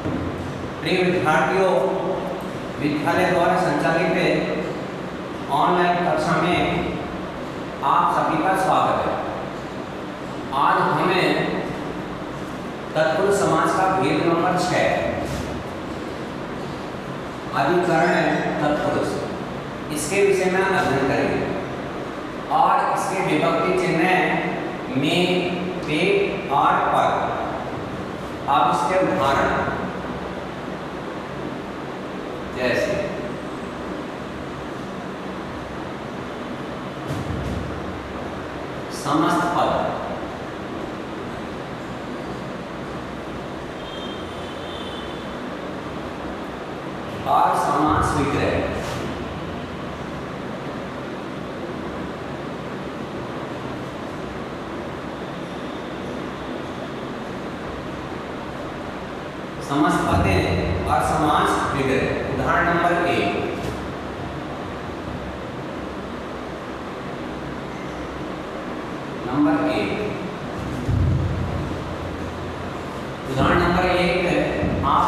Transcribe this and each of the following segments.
प्रिय विद्यार्थियों, विद्यालय द्वारा संचालित ऑनलाइन कक्षा में आप सभी का स्वागत है। आज हमें तत्पुरुष समास का भेद नंबर 6 अधिकरण तत्पुरुष, इसके विषय में अध्ययन करेंगे और इसके विभक्ति चिन्ह में, पे और पर। अब इसके उदाहरण जैसे समस्त पद, और समास विग्रह। समस्त पदें और समास विग्रह। उदाहरण नंबर 1, उदाहरण नंबर 1 है आप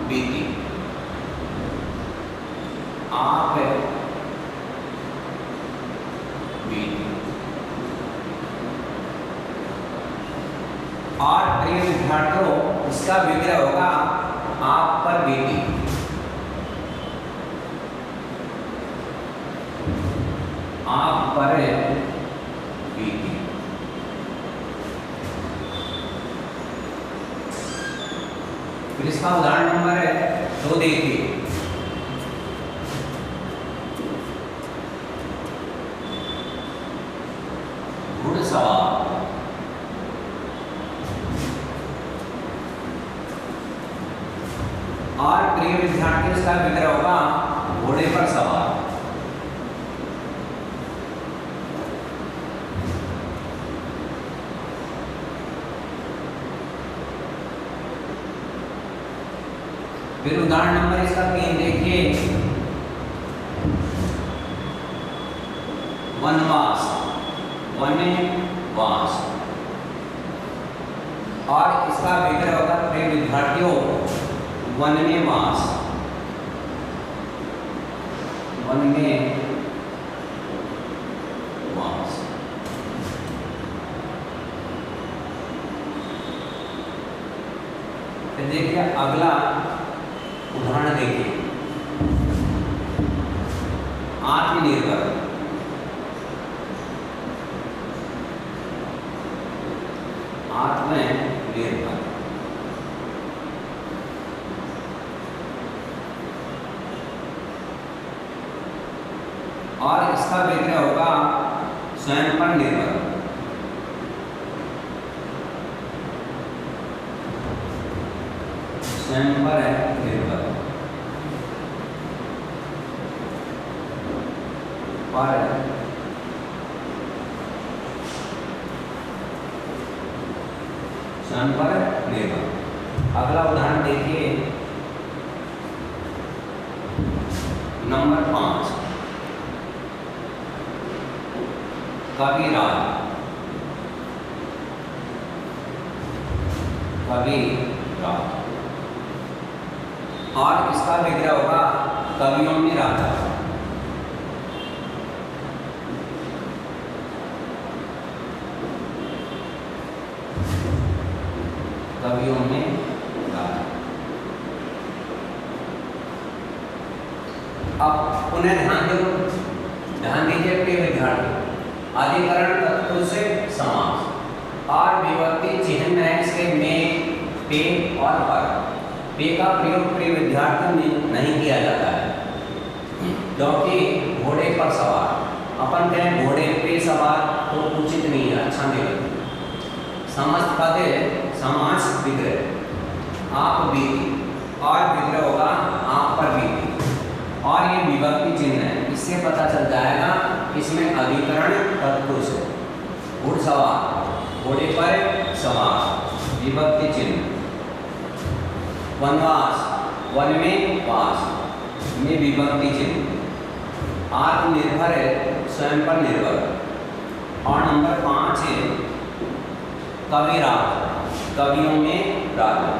बीती, आप बीती। और प्रिय विद्यार्थियों, इसका विग्रह होगा आप पर बीती। आप पर बीती। फिर इसका उदाहरण नंबर 2 देखिए। घुड़सवार, और प्रिय विद्यार्थी, इसका विग्रह होगा घोड़े पर सवार। फिर उदाहरण नंबर इसका 3 देखिए। वनवास, वनवास, और इसका विग्रह होगा प्रिय विद्यार्थियों वन में वास। वन में वास। फिर देखिए अगला उदाहरण देखिए। आत्मनिर्भर, आत्मनिर्भर, और इसका विग्रह होगा स्वयं पर निर्भर। स्वयं पर निर्भर, पर स्वयं पर निर्भर। अगला उदाहरण देखिए नंबर 5, कविराज, कविराज, और इसका विग्रह होगा कवियों में राजा। कवियों में राजा। अब पुनः ध्यान दीजिए प्रिय विद्यार्थी। अधिकरण तत्पुरुष समास और विभक्ति चिन्ह है इसके में, पे और पर। पे का प्रयोग प्रिय विद्यार्थियों में नहीं किया जाता है, क्योंकि घोड़े पर सवार अपन कहें घोड़े पे सवार तो उचित नहीं है, अच्छा नहीं है। समस्त पदे समास विग्रह। आप बीती, और विग्रह होगा आप पर बीती, और ये विभक्ति चिन्ह है। इससे पता चल जाएगा इसमें अधिकरण तत्पुरुष है। घुड़सवार, घोड़े पर सवार, विभक्ति चिन्ह। वनवास, वन में वास, में विभक्ति चिन्ह। आत्मनिर्भर है, स्वयं पर निर्भर। और नंबर 5 है कविराज, कवियों में राजा।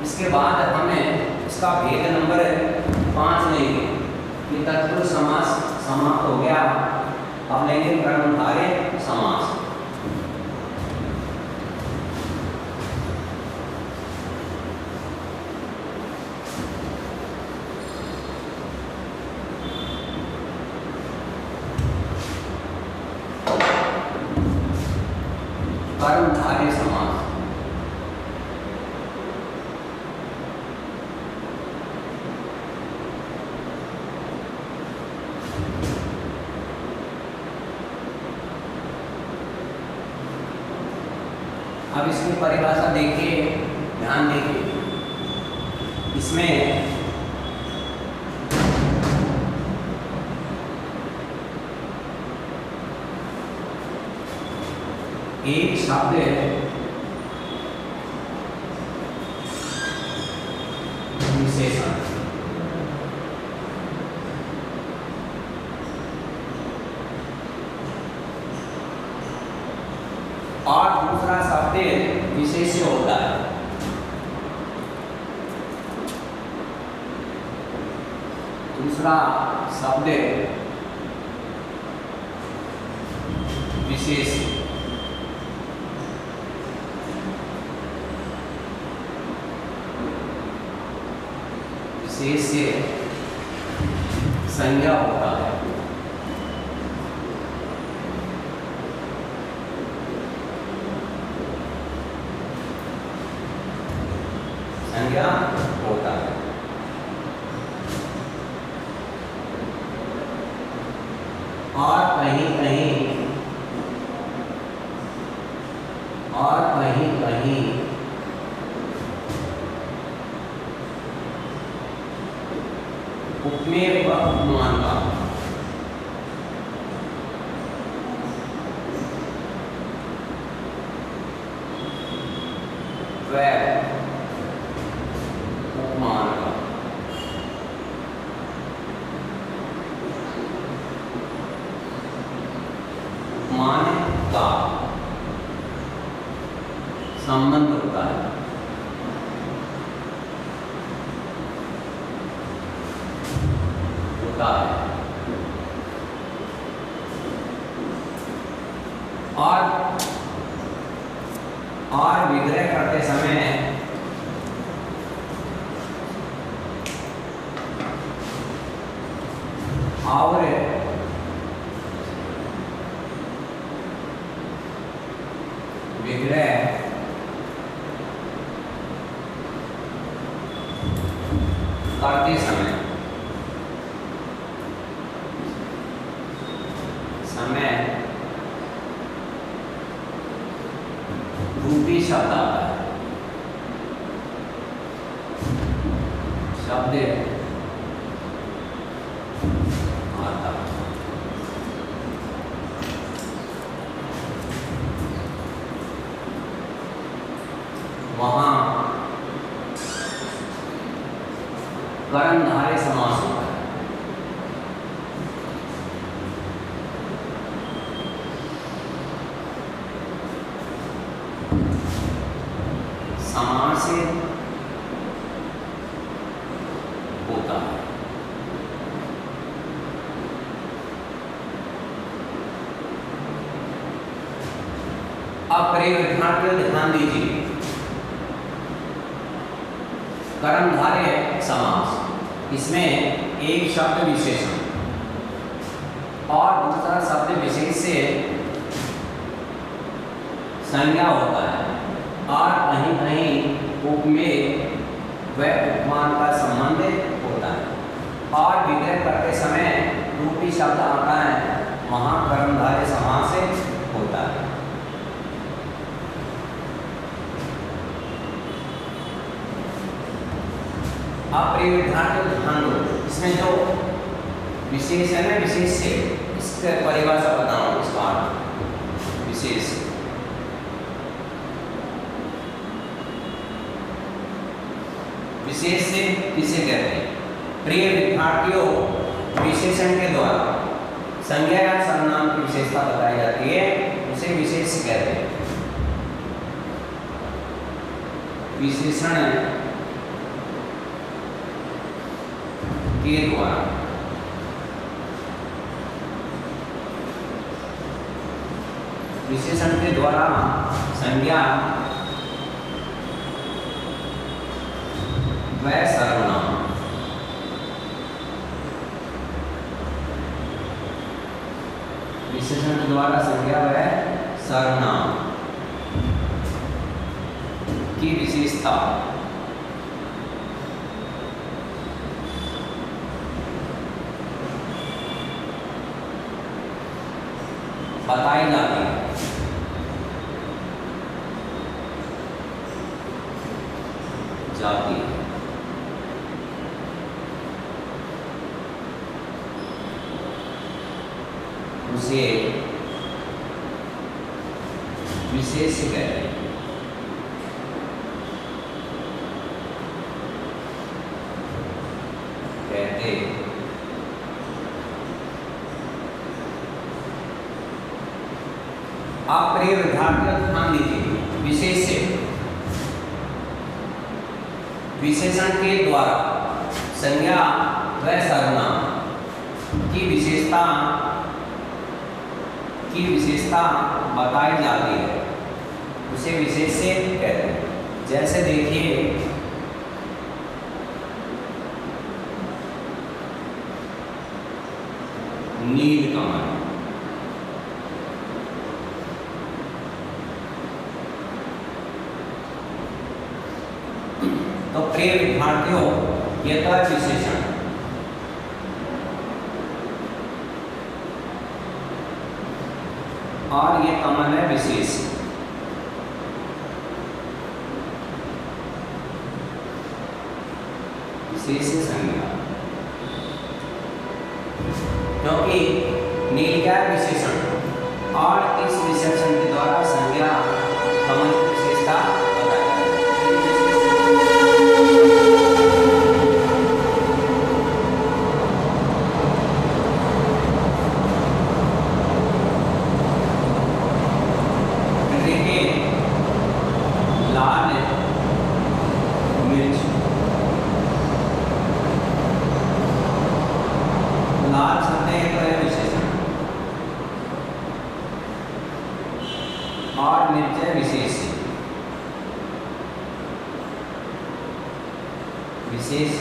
इसके बाद हमें इसका भेद नंबर 5 लेंगे कि तत्पुरुष समास समाप्त हो गया। अब लेंगे कर्मधारय समास। कर्मधारय समास अब इसकी परिभाषा देखिए, ध्यान देखिए। इसमें एक शब्द विशेषण और दूसरा शब्द विशेष्य होता है। दूसरा शब्द विशेष विशेष्य संज्ञा होता है। संज्ञा होता है। और कहीं कहीं उपमेय व उपमान का उपमान का उपमान का संबंध होता है। और विग्रह करते समय और विग्रह करते समय रूपी शब्द आता है। शब्द आता है। वहां कर्मधारय समास होता है। समास होता है। अब परिवर्तनात्मक ध्यान दीजिए। कर्मधारय समास, इसमें एक शब्द विशेषण और दूसरा शब्द विशेष से संज्ञा होता है और कहीं कहीं उपमेय व उपमान का संबंध होता है और विग्रह करते समय रूपी शब्द आता है, वहां कर्मधारय समास होता है। आप ध्यान दो, इसमें जो विशेष है ना, विशेष से इसका परिभाषा बताऊं। इस बार विशेष विशेष से किसे कहते हैं? प्रिय विद्यार्थियों, विशेषण के द्वारा संज्ञा या सर्वनाम की विशेषता बताई जाती है, उसे विशेष कहते हैं। विशेषण विशेषण के द्वारा संज्ञा व सर्वनाम विशेषण के द्वारा संज्ञा व सर्वनाम की विशेषता बताई जाती है। उसे विशेष कहते हैं। आप प्रिय विद्यार्थियों ध्यान दीजिए, विशेष से विशेषण के द्वारा संज्ञा व सर्वनाम की विशेषता बताई जाती है, उसे विशेष से कहते हैं। जैसे देखिए, नीलकमल, तो प्रिय विद्यार्थियों ये तो है विशेषण। और ये कमल है विशेष। विशेष संज्ञा, क्योंकि नील क्या है विशेषण, और इस विशेषण के द्वारा संज्ञा कमल की विशेषता बताई और मिर्च है विशेष। विशेष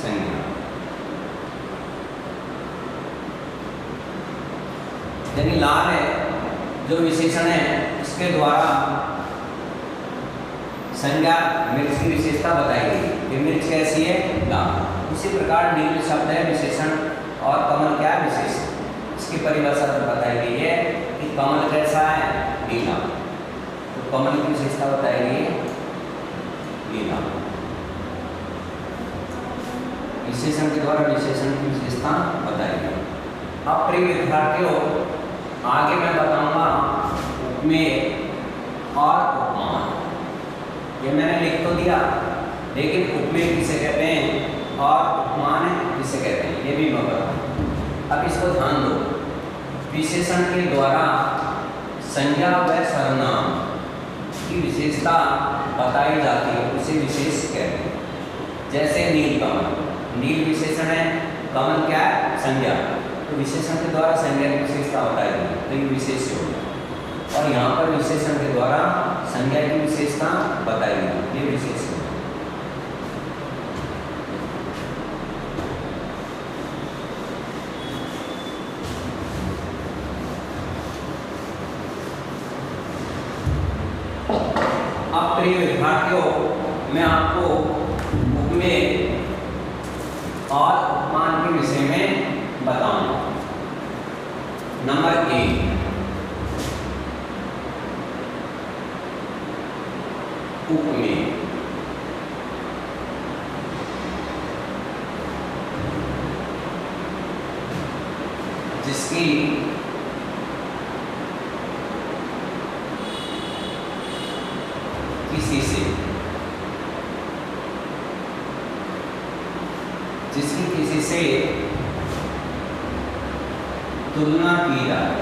संज्ञा, यानी लाल है जो विशेषण है, इसके द्वारा संज्ञा मिर्च की विशेषता बताई गई कि मिर्च कैसी है, लाल। उसी प्रकार नील शब्द है विशेषण और कमल क्या है विशेष। इसकी परिभाषा बताई गई है कि कमल कैसा है, नीला। तो कमल की विशेषता बताई गई है नीला। विशेषण के द्वारा विशेषण की विशेषता बताई गई। अब प्रिय विद्यार्थियों, आगे मैं बताऊंगा उपमेय और उपमान। ये मैंने लिख तो दिया, लेकिन उपमेय किसे कहते हैं और उपमान किसे कहते हैं ये भी मैं बताऊंगा। अब इसको ध्यान दो। विशेषण के द्वारा संज्ञा व सर्वनाम की विशेषता बताई जाती है, उसे विशेष कहते हैं। जैसे नीलकमल, नील विशेषण है, कमल क्या है, संज्ञा। तो विशेषण के द्वारा संज्ञा की विशेषता बताई जाती है, तो ये विशेष हो गया। और यहाँ पर विशेषण के द्वारा संज्ञा की विशेषता बताई गई, ये विशेष हो गया। अब प्रिय विद्यार्थियों, मैं आपको उपमेय और उपमान के विषय में बताऊंगा। नंबर 1, उपमेय। जिसकी किसी से तुलना की जाए।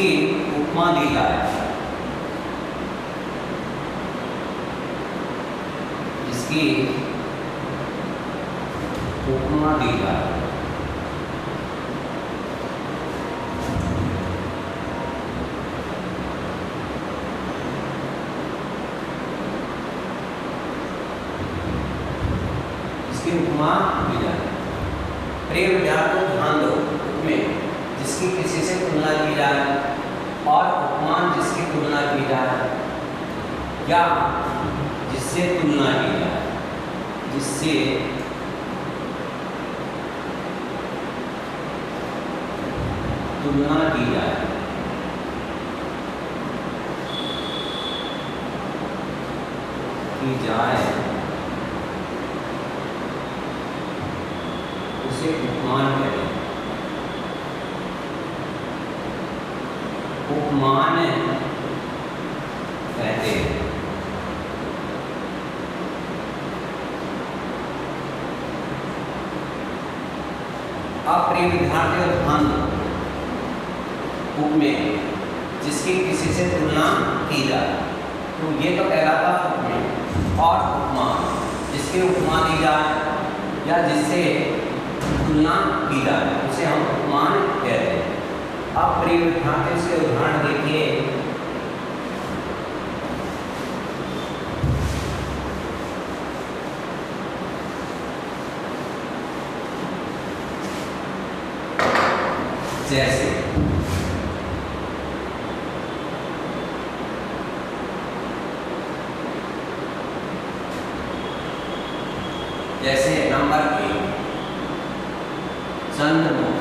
जिसकी उपमा दी जाए, जिसकी उपमा दी जाए। इसकी उपमा दी जाए। प्रिय विद्यार्थियों ध्यान दो, उपमेय जिसकी किसी से तुलना की जाए और उपमान जिसकी तुलना की जाए या जिससे तुलना की जाए, जिससे तुलना की जाए। उसे उपमान कहते हैं। उपमान कहते हैं। अब प्रिय विद्यार्थियों ध्यान दो, उपमेय जिसकी किसी से तुलना की जाए, तो ये तो कहलाता उपमेय। और उपमान जिसकी उपमा दी जाए या जिससे तुलना की जाए, उसे हम उपमान कहते हैं। अब प्रिय विद्यार्थियों इसके उदाहरण देखिए। जैसे नंबर 1 चंद्रमुख,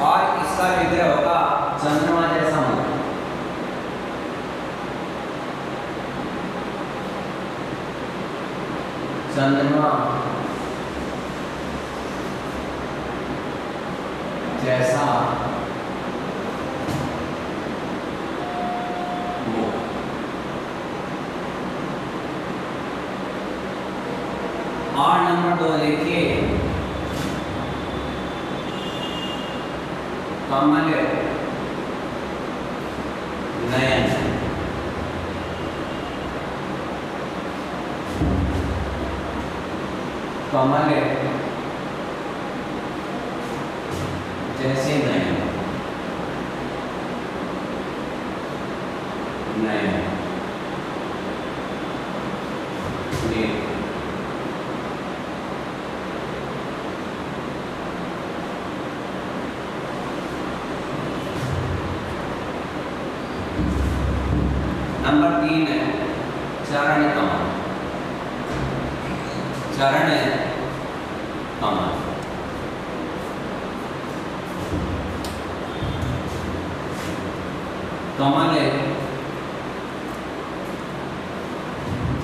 और इसका विग्रह होगा चंद्रमा जैसा मुख। चंद्रमा जैसा मुख। और नंबर 2 देखिए, कमल नयन। कमल जैसे नयन। नयन नंबर 3 है चरण कमल। चरण कमल। कमल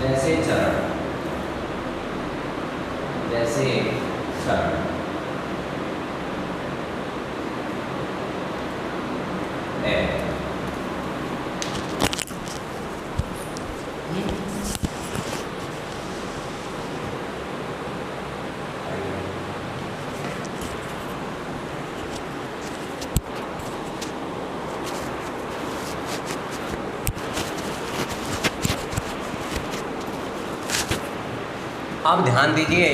जैसे चरण। जैसे चरण है। अब ध्यान दीजिए,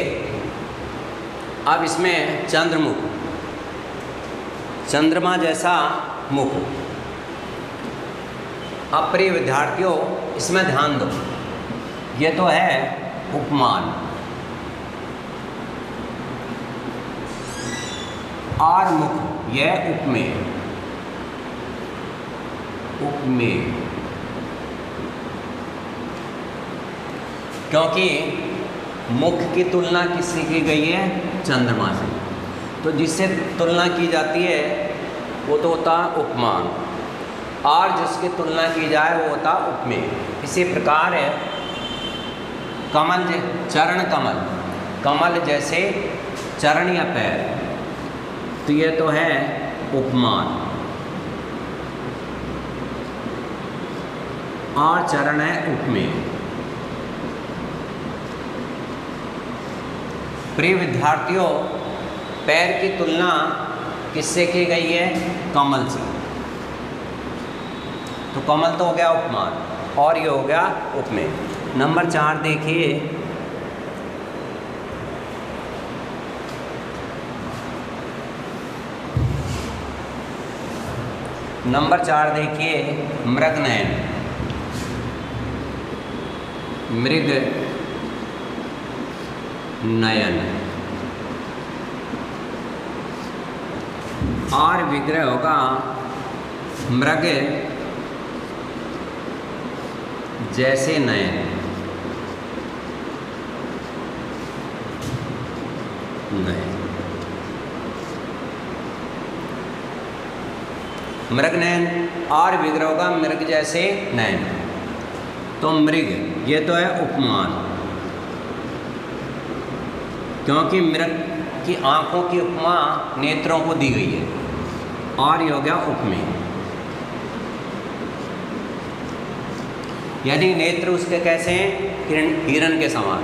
अब इसमें चंद्रमुख, चंद्रमा जैसा मुख। अब प्रिय विद्यार्थियों इसमें ध्यान दो, ये तो है उपमान। और मुख यह उपमेय। उपमेय क्योंकि मुख की तुलना किससे की गई है? चंद्रमा से। तो जिससे तुलना की जाती है वो तो होता उपमान, और जिसकी तुलना की जाए वो होता उपमेय। इसी प्रकार है कमल, चरण कमल, कमल जैसे चरण या पैर, तो ये तो है उपमान। और चरण है उपमेय। प्रिय विद्यार्थियों, पैर की तुलना किससे की गई है? कमल से। तो कमल तो हो गया उपमान और ये हो गया उपमेय। नंबर 4 देखिए, नंबर 4 देखिए, मृगनयन। मृग नयन और विग्रह होगा मृग जैसे नयन। नयन मृग नयन और विग्रह होगा मृग जैसे नयन। तो मृग ये तो है उपमान, क्योंकि मृग की आंखों की उपमा नेत्रों को दी गई है, और ये हो गया उपमेय। यानी नेत्र उसके कैसे हैं? हिरण के समान,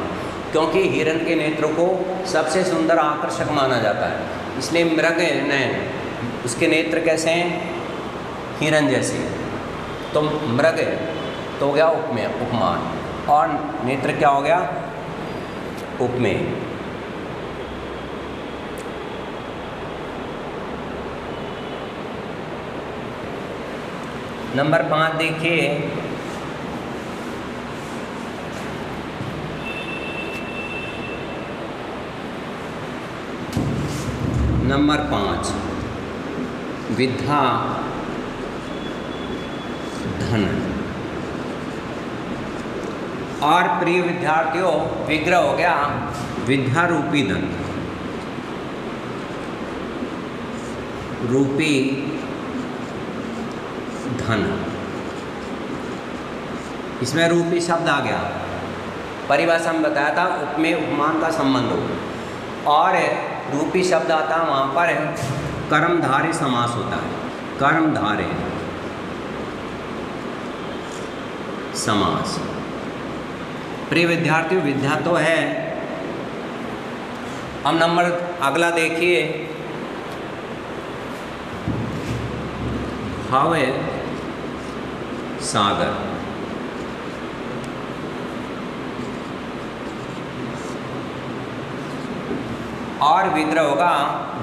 क्योंकि हिरण के नेत्रों को सबसे सुंदर आकर्षक माना जाता है, इसलिए मृग नयन उसके नेत्र कैसे हैं? हिरण जैसे। तो मृग तो हो गया उपमेय, उपमान, और नेत्र क्या हो गया? उपमेय। नंबर 5 देखिए, नंबर 5 विद्या धन। और प्रिय विद्यार्थियों, विग्रह हो गया विद्या रूपी धन। रूपी धन, इसमें रूपी शब्द आ गया। परिभाषा में बताया था उपमेय उपमान का संबंध हो, और रूपी शब्द आता है वहाँ पर कर्मधारय समास होता है। कर्मधारय समास। प्रिय विद्यार्थियों, विद्या तो है। हम नंबर अगला देखिए, भाव सागर। और विग्रह होगा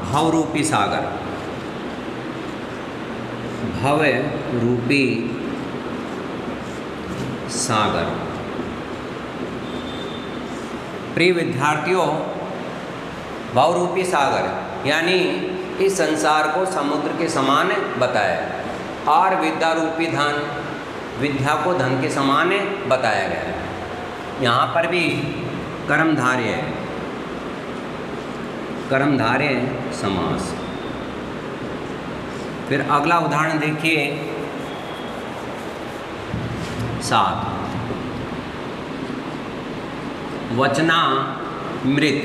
भवरूपी सागर। भव रूपी सागर। प्रिय विद्यार्थियों, भवरूपी सागर यानी इस संसार को समुद्र के समान बताया, और विद्या रूपी धन, विद्या को धन के समान बताया गया। यहाँ पर भी कर्मधारय है, कर्मधारय समास। फिर अगला उदाहरण देखिए 7, वचनामृत।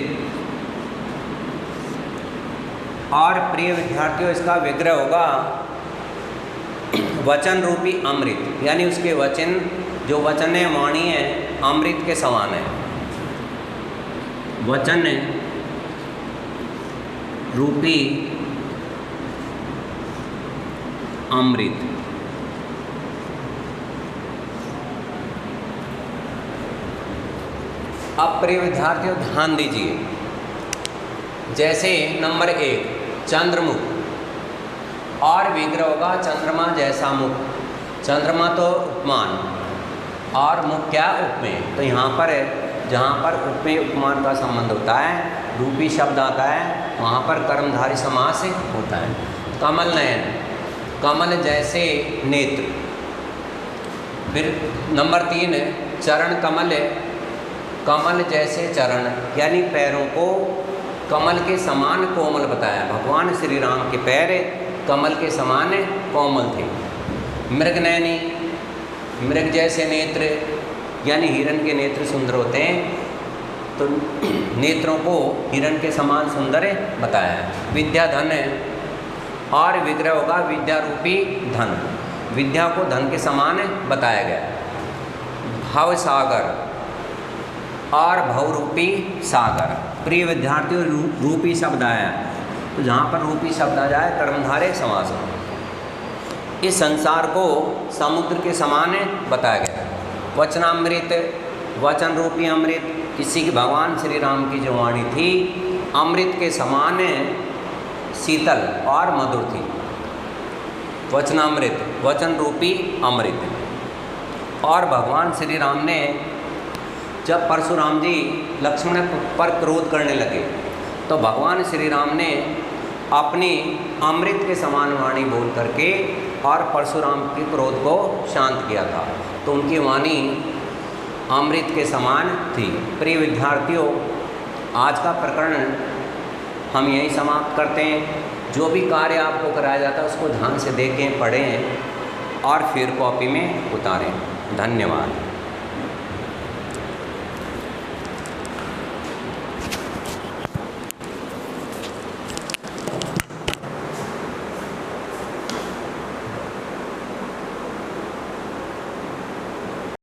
और प्रिय विद्यार्थियों, इसका विग्रह होगा वचन रूपी अमृत, यानी उसके वचन, जो वचन है वाणी है, अमृत के समान है। वचन रूपी अमृत। अब प्रिय विद्यार्थियों ध्यान दीजिए, जैसे नंबर 1 चंद्रमुख, और विग्रह होगा चंद्रमा जैसा मुख। चंद्रमा तो उपमान और मुख क्या? उपमेय। तो यहाँ पर जहाँ पर उपमेय उपमान का संबंध होता है, रूपी शब्द आता है, वहाँ पर कर्मधारय समास होता है। कमल नयन, कमल जैसे नेत्र। फिर नंबर 3 चरण कमल, कमल जैसे चरण, यानी पैरों को कमल के समान कोमल बताया। भगवान श्री राम के पैर कमल के समान कोमल थे। मृगनयनी, मृग जैसे नेत्र, यानी हिरण के नेत्र सुंदर होते हैं, तो नेत्रों को हिरण के समान सुंदर बताया। विद्या धन, और विग्रह होगा विद्या रूपी धन, विद्या को धन के समान बताया गया। भव सागर और भवरूपी सागर। प्रिय विद्यार्थियों, रूपी शब्द आया, तो जहाँ पर रूपी शब्द आ जाए कर्मधारय समास। इस संसार को समुद्र के समान बताया गया। वचनामृत, वचन रूपी अमृत, इसी की भगवान श्री राम की जो वाणी थी अमृत के समान शीतल और मधुर थी। वचनामृत, वचन रूपी अमृत। और भगवान श्री राम ने जब परशुराम जी लक्ष्मण पर क्रोध करने लगे तो भगवान श्री राम ने अपनी अमृत के समान वाणी बोल करके और परशुराम के क्रोध को शांत किया था। तो उनकी वाणी अमृत के समान थी। प्रिय विद्यार्थियों, आज का प्रकरण हम यहीं समाप्त करते हैं। जो भी कार्य आपको कराया जाता है उसको ध्यान से देखें, पढ़ें और फिर कॉपी में उतारें। धन्यवाद।